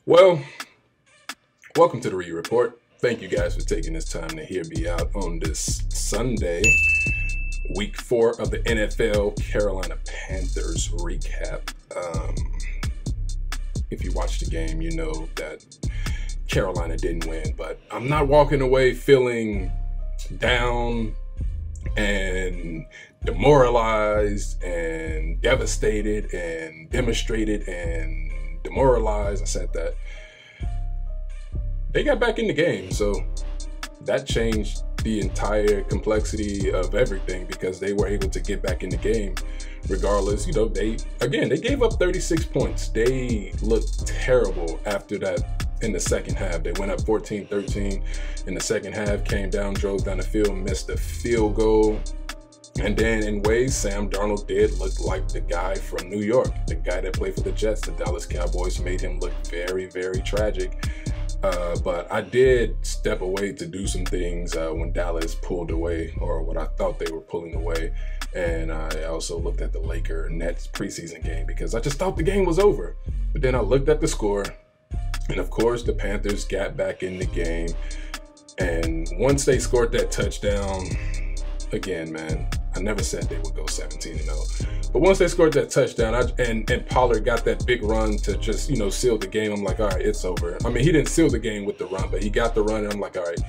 Well, welcome to the Reed Report. Thank you guys for taking this time to hear me out on this Sunday, week 4 of the NFL Carolina Panthers recap. If you watched the game, you know that Carolina didn't win, but I'm not walking away feeling down and demoralized and devastated and demonstrated and demoralized. I said that. They got back in the game, so that changed the entire complexity of everything because they were able to get back in the game regardless. You know, they gave up 36 points. They looked terrible after that in the second half. They went up 14-13 in the second half, came down, drove down the field, missed a field goal. And then in ways, Sam Darnold did look like the guy from New York, the guy that played for the Jets. The Dallas Cowboys made him look very, very tragic. But I did step away to do some things when Dallas pulled away, or what I thought they were pulling away. And I also looked at the Lakers-Nets preseason game because I just thought the game was over. But then I looked at the score, and of course the Panthers got back in the game. And once they scored that touchdown, again, man, I never said they would go 17-0. But once they scored that touchdown, and Pollard got that big run to just, you know, seal the game, I'm like, all right, it's over. I mean, he didn't seal the game with the run, but he got the run, and I'm like, all right,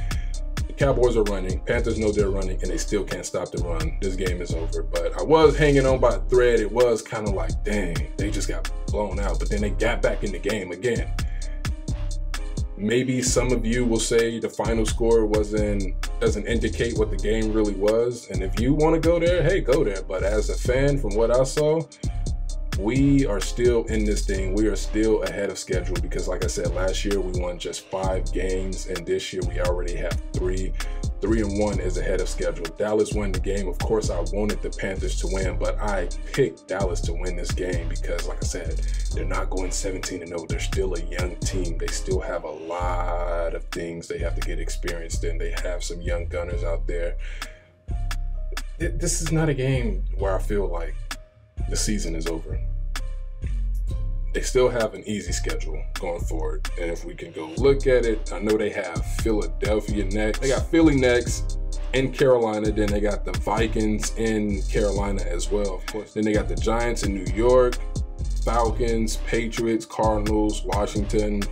the Cowboys are running. Panthers know they're running, and they still can't stop the run. This game is over. But I was hanging on by a thread. It was kind of like, dang, they just got blown out. But then they got back in the game again. Maybe some of you will say the final score doesn't indicate what the game really was. And if you want to go there, hey, go there. But as a fan, from what I saw, we are still in this thing. We are still ahead of schedule because, like I said, last year we won just 5 games, and this year we already have 3. 3-1 is ahead of schedule. Dallas won the game. Of course, I wanted the Panthers to win, but I picked Dallas to win this game because, like I said, they're not going 17-0. They're still a young team. They still have a lot of things they have to get experienced in. They have some young gunners out there. This is not a game where I feel like the season is over. They still have an easy schedule going forward. And if we can go look at it, I know they have Philadelphia next. They got Philly next in Carolina. Then they got the Vikings in Carolina as well, of course. Then they got the Giants in New York, Falcons, Patriots, Cardinals, Washington.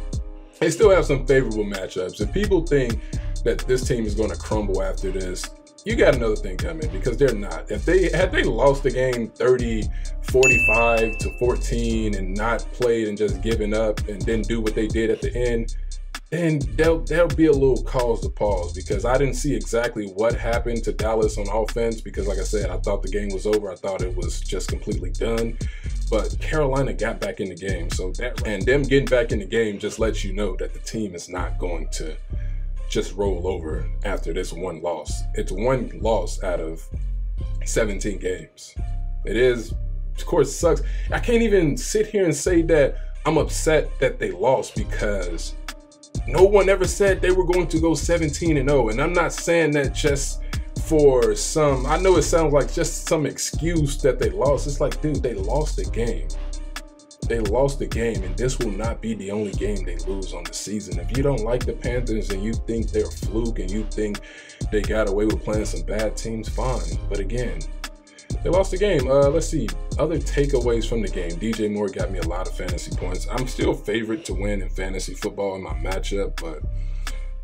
They still have some favorable matchups. If people think that this team is going to crumble after this, you got another thing coming because they're not. If they had lost the game 30-45-14 and not played and just given up and didn't do what they did at the end, then there'll be a little cause to pause because I didn't see exactly what happened to Dallas on offense because, like I said, I thought the game was over. I thought it was just completely done. But Carolina got back in the game, and them getting back in the game just lets you know that the team is not going to just roll over after this one loss. It's one loss out of 17 games. It is, of course, it sucks. I can't even sit here and say that I'm upset that they lost because no one ever said they were going to go 17-0. And I'm not saying that just for some, I know it sounds like just some excuse that they lost. It's like, dude, they lost the game. They lost the game, and this will not be the only game they lose on the season. If you don't like the Panthers and you think they're a fluke and you think they got away with playing some bad teams, fine. But again, they lost the game. Let's see. Other takeaways from the game. DJ Moore got me a lot of fantasy points. I'm still favorite to win in fantasy football in my matchup, but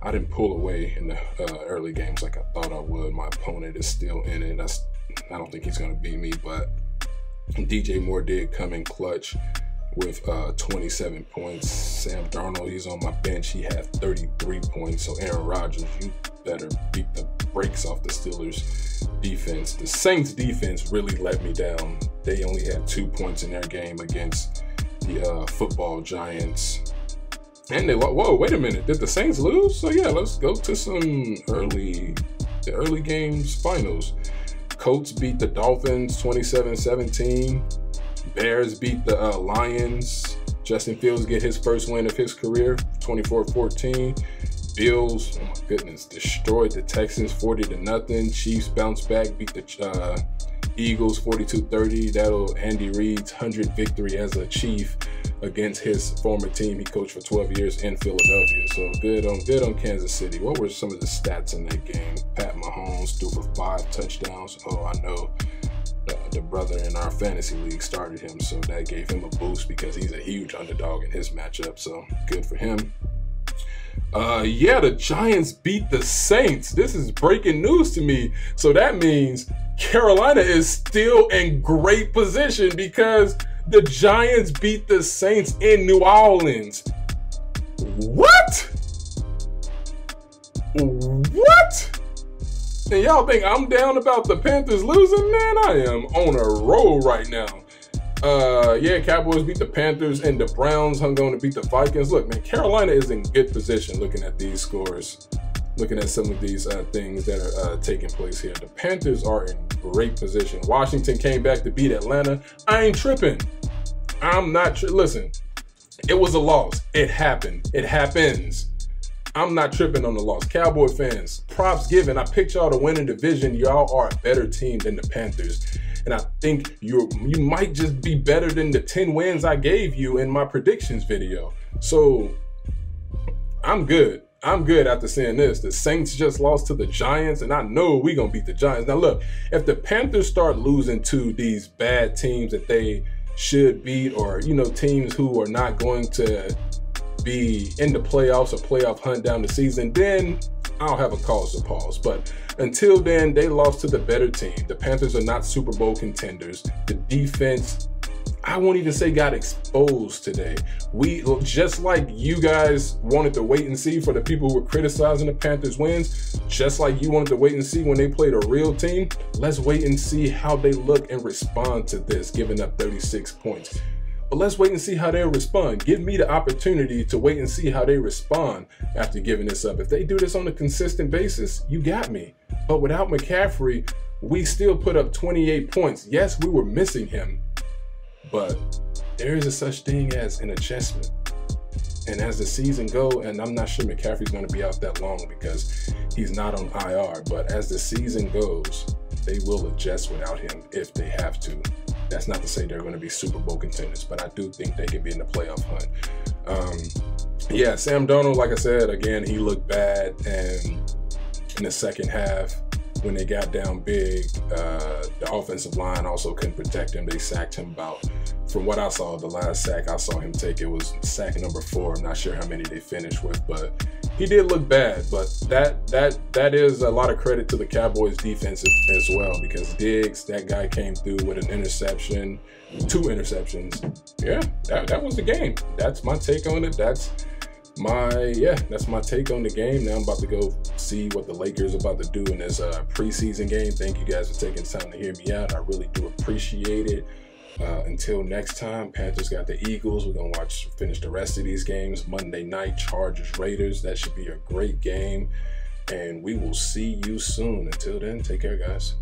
I didn't pull away in the early games like I thought I would. My opponent is still in it. I don't think he's going to beat me, but DJ Moore did come in clutch with 27 points. Sam Darnold, he's on my bench. He had 33 points. So Aaron Rodgers, you better beat the brakes off the Steelers defense. The Saints defense really let me down. They only had 2 points in their game against the football Giants. And they lost. Whoa, wait a minute. Did the Saints lose? So yeah, let's go to the early games finals. Colts beat the Dolphins 27-17. Bears beat the Lions. Justin Fields get his first win of his career, 24-14. Bills, oh my goodness, destroyed the Texans 40-0. Chiefs bounced back, beat the Eagles 42-30. That'll Andy Reid's 100th victory as a Chief. against his former team. He coached for 12 years in Philadelphia. So good on Kansas City. What were some of the stats in that game? Pat Mahomes threw for 5 touchdowns. Oh, I know the brother in our fantasy league started him, so that gave him a boost because he's a huge underdog in his matchup. So good for him. Yeah, the Giants beat the Saints. This is breaking news to me. So that means Carolina is still in great position because the Giants beat the Saints in New Orleans. What? What? And y'all think I'm down about the Panthers losing? Man, I am on a roll right now. Yeah, Cowboys beat the Panthers and the Browns hung on to beat the Vikings. Look, man, Carolina is in good position looking at these scores, looking at some of these things that are taking place here. The Panthers are in great position. Washington came back to beat Atlanta. I ain't tripping. I'm not listen, it was a loss. It happened. It happens. I'm not tripping on the loss. Cowboy fans, props given. I picked y'all to win a division. Y'all are a better team than the Panthers. And I think you might just be better than the 10 wins I gave you in my predictions video. So I'm good. I'm good after seeing this. The Saints just lost to the Giants, and I know we're going to beat the Giants. Now, look, if the Panthers start losing to these bad teams that they should beat, or, you know, teams who are not going to be in the playoffs or playoff hunt down the season, then I'll have a cause to pause. But until then, they lost to the better team. The Panthers are not Super Bowl contenders. The defense, I won't even say got exposed today. We, just like you guys wanted to wait and see for the people who were criticizing the Panthers wins, just like you wanted to wait and see when they played a real team, let's wait and see how they look and respond to this, giving up 36 points. But let's wait and see how they'll respond. Give me the opportunity to wait and see how they respond after giving this up. If they do this on a consistent basis, you got me. But without McCaffrey, we still put up 28 points. Yes, we were missing him, but there is a such thing as an adjustment. And as the season goes, and I'm not sure McCaffrey's going to be out that long because he's not on IR, but as the season goes, they will adjust without him if they have to. That's not to say they're going to be Super Bowl contenders, but I do think they could be in the playoff hunt. Yeah, Sam Darnold, like I said, again, he looked bad. And in the second half, when they got down big, the offensive line also couldn't protect him. They sacked him about, from what I saw, the last sack I saw him take, it was sack number 4. I'm not sure how many they finished with, but he did look bad. But that is a lot of credit to the Cowboys defense as well, because Diggs, that guy came through with an interception, 2 interceptions. Yeah, that was the game. That's my take on it. That's my take on the game. Now I'm about to go see what the Lakers are about to do in this preseason game. Thank you guys for taking time to hear me out. I really do appreciate it. Until next time, Panthers got the Eagles. We're going to finish the rest of these games. Monday night, Chargers, Raiders. That should be a great game. And we will see you soon. Until then, take care, guys.